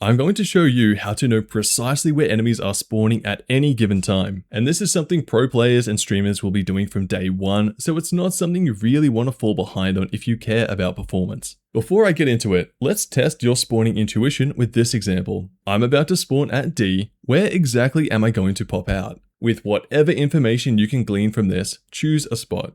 I'm going to show you how to know precisely where enemies are spawning at any given time. And this is something pro players and streamers will be doing from day one, so it's not something you really want to fall behind on if you care about performance. Before I get into it, let's test your spawning intuition with this example. I'm about to spawn at D. Where exactly am I going to pop out? With whatever information you can glean from this, choose a spot.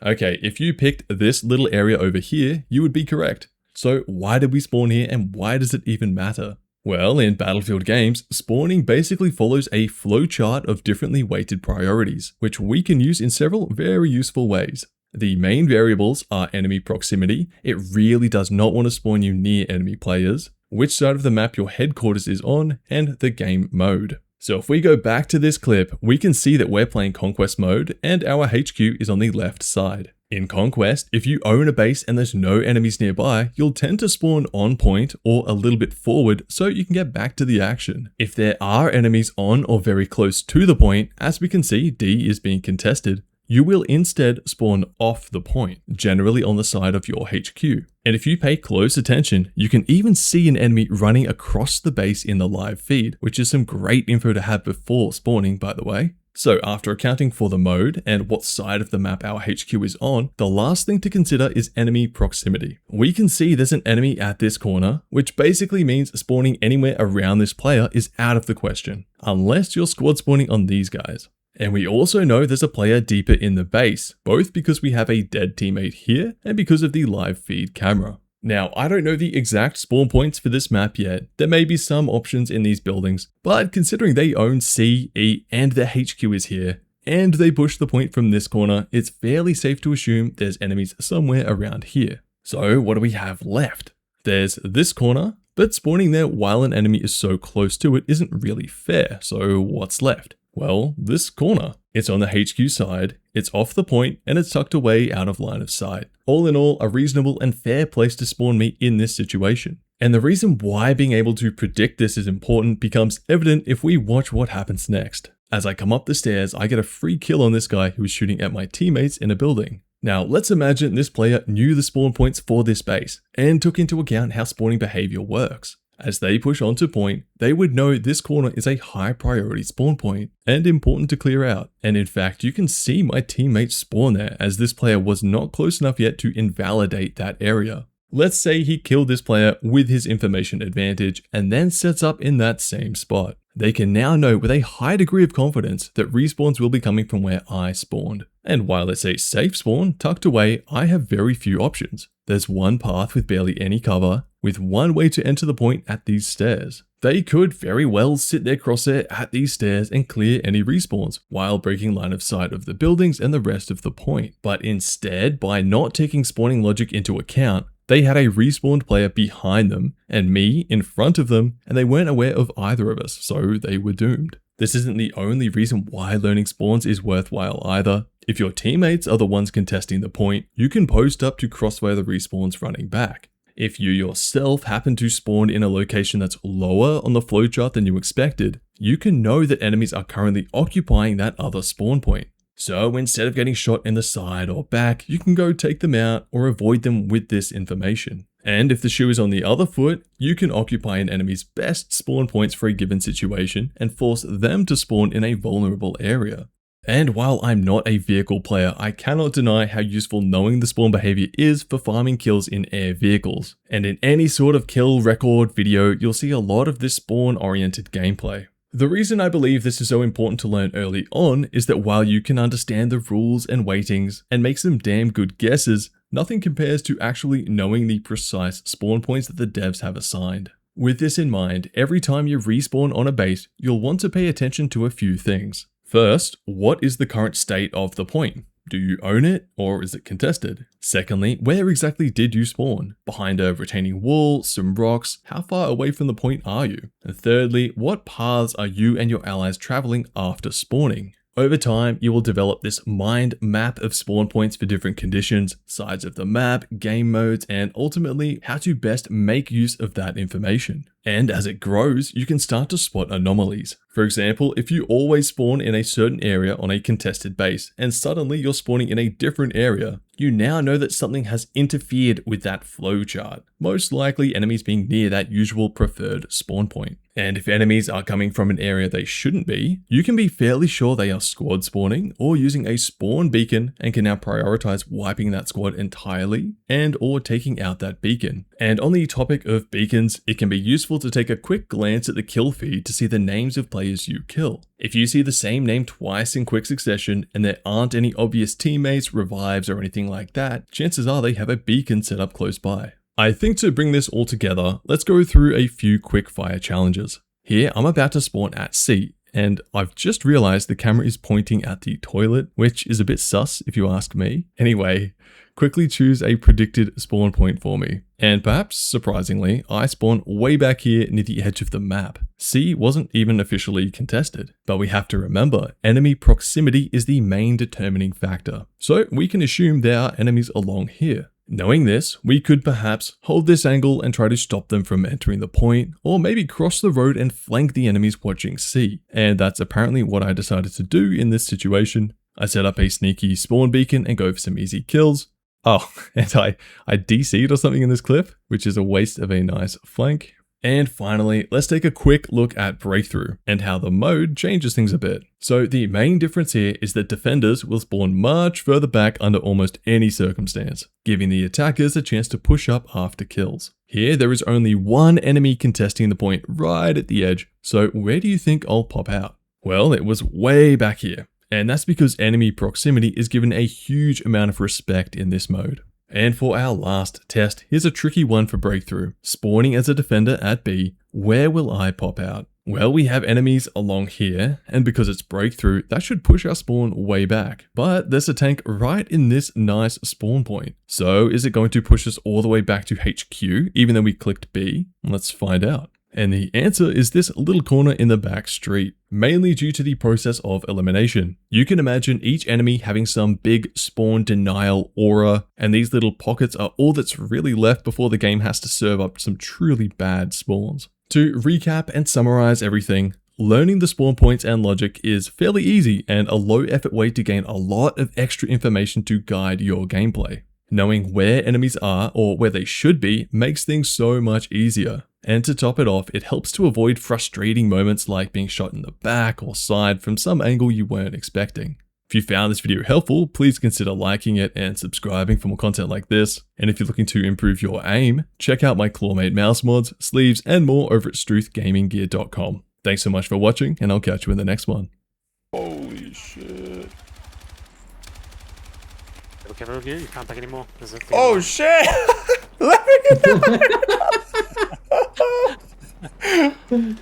Okay, if you picked this little area over here, you would be correct. So why did we spawn here and why does it even matter? Well, in Battlefield games, spawning basically follows a flowchart of differently weighted priorities, which we can use in several very useful ways. The main variables are enemy proximity. It really does not want to spawn you near enemy players, which side of the map your headquarters is on, and the game mode. So if we go back to this clip, we can see that we're playing Conquest mode and our HQ is on the left side. In Conquest, if you own a base and there's no enemies nearby, you'll tend to spawn on point or a little bit forward so you can get back to the action. If there are enemies on or very close to the point, as we can see D is being contested, you will instead spawn off the point, generally on the side of your HQ. And if you pay close attention, you can even see an enemy running across the base in the live feed, which is some great info to have before spawning, by the way. So after accounting for the mode and what side of the map our HQ is on, the last thing to consider is enemy proximity. We can see there's an enemy at this corner, which basically means spawning anywhere around this player is out of the question, unless you're squad spawning on these guys. And we also know there's a player deeper in the base, both because we have a dead teammate here and because of the live feed camera. Now, I don't know the exact spawn points for this map yet. There may be some options in these buildings, but considering they own C, E, and their HQ is here, and they push the point from this corner, it's fairly safe to assume there's enemies somewhere around here. So what do we have left? There's this corner, but spawning there while an enemy is so close to it isn't really fair, so what's left? Well, this corner. It's on the HQ side, it's off the point, and it's tucked away out of line of sight. All in all, a reasonable and fair place to spawn me in this situation. And the reason why being able to predict this is important becomes evident if we watch what happens next. As I come up the stairs, I get a free kill on this guy who is shooting at my teammates in a building. Now, let's imagine this player knew the spawn points for this base and took into account how spawning behavior works. As they push onto point, they would know this corner is a high priority spawn point and important to clear out. And in fact, you can see my teammates spawn there as this player was not close enough yet to invalidate that area. Let's say he killed this player with his information advantage and then sets up in that same spot. They can now know with a high degree of confidence that respawns will be coming from where I spawned. And while it's a safe spawn tucked away, I have very few options. There's one path with barely any cover, with one way to enter the point at these stairs. They could very well sit their crosshair at these stairs and clear any respawns while breaking line of sight of the buildings and the rest of the point. But instead, by not taking spawning logic into account, they had a respawned player behind them and me in front of them, and they weren't aware of either of us, so they were doomed. This isn't the only reason why learning spawns is worthwhile either. If your teammates are the ones contesting the point, you can post up to crossfire the respawns running back. If you yourself happen to spawn in a location that's lower on the flowchart than you expected, you can know that enemies are currently occupying that other spawn point. So instead of getting shot in the side or back, you can go take them out or avoid them with this information. And if the shoe is on the other foot, you can occupy an enemy's best spawn points for a given situation and force them to spawn in a vulnerable area. And while I'm not a vehicle player, I cannot deny how useful knowing the spawn behavior is for farming kills in air vehicles. And in any sort of kill record video, you'll see a lot of this spawn-oriented gameplay. The reason I believe this is so important to learn early on is that while you can understand the rules and weightings and make some damn good guesses, nothing compares to actually knowing the precise spawn points that the devs have assigned. With this in mind, every time you respawn on a base, you'll want to pay attention to a few things. First, what is the current state of the point? Do you own it or is it contested? Secondly, where exactly did you spawn? Behind a retaining wall, some rocks, how far away from the point are you? And thirdly, what paths are you and your allies traveling after spawning? Over time, you will develop this mind map of spawn points for different conditions, sides of the map, game modes, and ultimately how to best make use of that information. And as it grows, you can start to spot anomalies. For example, if you always spawn in a certain area on a contested base and suddenly you're spawning in a different area, you now know that something has interfered with that flow chart, most likely enemies being near that usual preferred spawn point. And if enemies are coming from an area they shouldn't be, you can be fairly sure they are squad spawning or using a spawn beacon and can now prioritize wiping that squad entirely and or taking out that beacon. And on the topic of beacons, it can be useful to take a quick glance at the kill feed to see the names of players you kill. If you see the same name twice in quick succession and there aren't any obvious teammates, revives or anything like that, chances are they have a beacon set up close by. I think to bring this all together, let's go through a few quick fire challenges. Here, I'm about to spawn at C, and I've just realized the camera is pointing at the toilet, which is a bit sus if you ask me. Anyway, quickly choose a predicted spawn point for me. And perhaps surprisingly, I spawn way back here near the edge of the map. C wasn't even officially contested, but we have to remember, enemy proximity is the main determining factor. So we can assume there are enemies along here. Knowing this, we could perhaps hold this angle and try to stop them from entering the point, or maybe cross the road and flank the enemies watching C. And that's apparently what I decided to do in this situation. I set up a sneaky spawn beacon and go for some easy kills. Oh, and I DC'd or something in this clip, which is a waste of a nice flank. And finally, let's take a quick look at Breakthrough and how the mode changes things a bit. So the main difference here is that defenders will spawn much further back under almost any circumstance, giving the attackers a chance to push up after kills. Here, there is only one enemy contesting the point right at the edge, so where do you think I'll pop out? Well, it was way back here, and that's because enemy proximity is given a huge amount of respect in this mode. And for our last test, here's a tricky one for Breakthrough. Spawning as a defender at B, where will I pop out? Well, we have enemies along here, and because it's Breakthrough, that should push our spawn way back. But there's a tank right in this nice spawn point. So is it going to push us all the way back to HQ, even though we clicked B? Let's find out. And the answer is this little corner in the back street, mainly due to the process of elimination. You can imagine each enemy having some big spawn denial aura, and these little pockets are all that's really left before the game has to serve up some truly bad spawns. To recap and summarize everything, learning the spawn points and logic is fairly easy and a low effort way to gain a lot of extra information to guide your gameplay. Knowing where enemies are or where they should be makes things so much easier. And to top it off, it helps to avoid frustrating moments like being shot in the back or side from some angle you weren't expecting. If you found this video helpful, please consider liking it and subscribing for more content like this. And if you're looking to improve your aim, check out my Clawmate mouse mods, sleeves, and more over at struthgaminggear.com. Thanks so much for watching, and I'll catch you in the next one. Holy shit. You can't take anymore. Oh shit! Let me get that!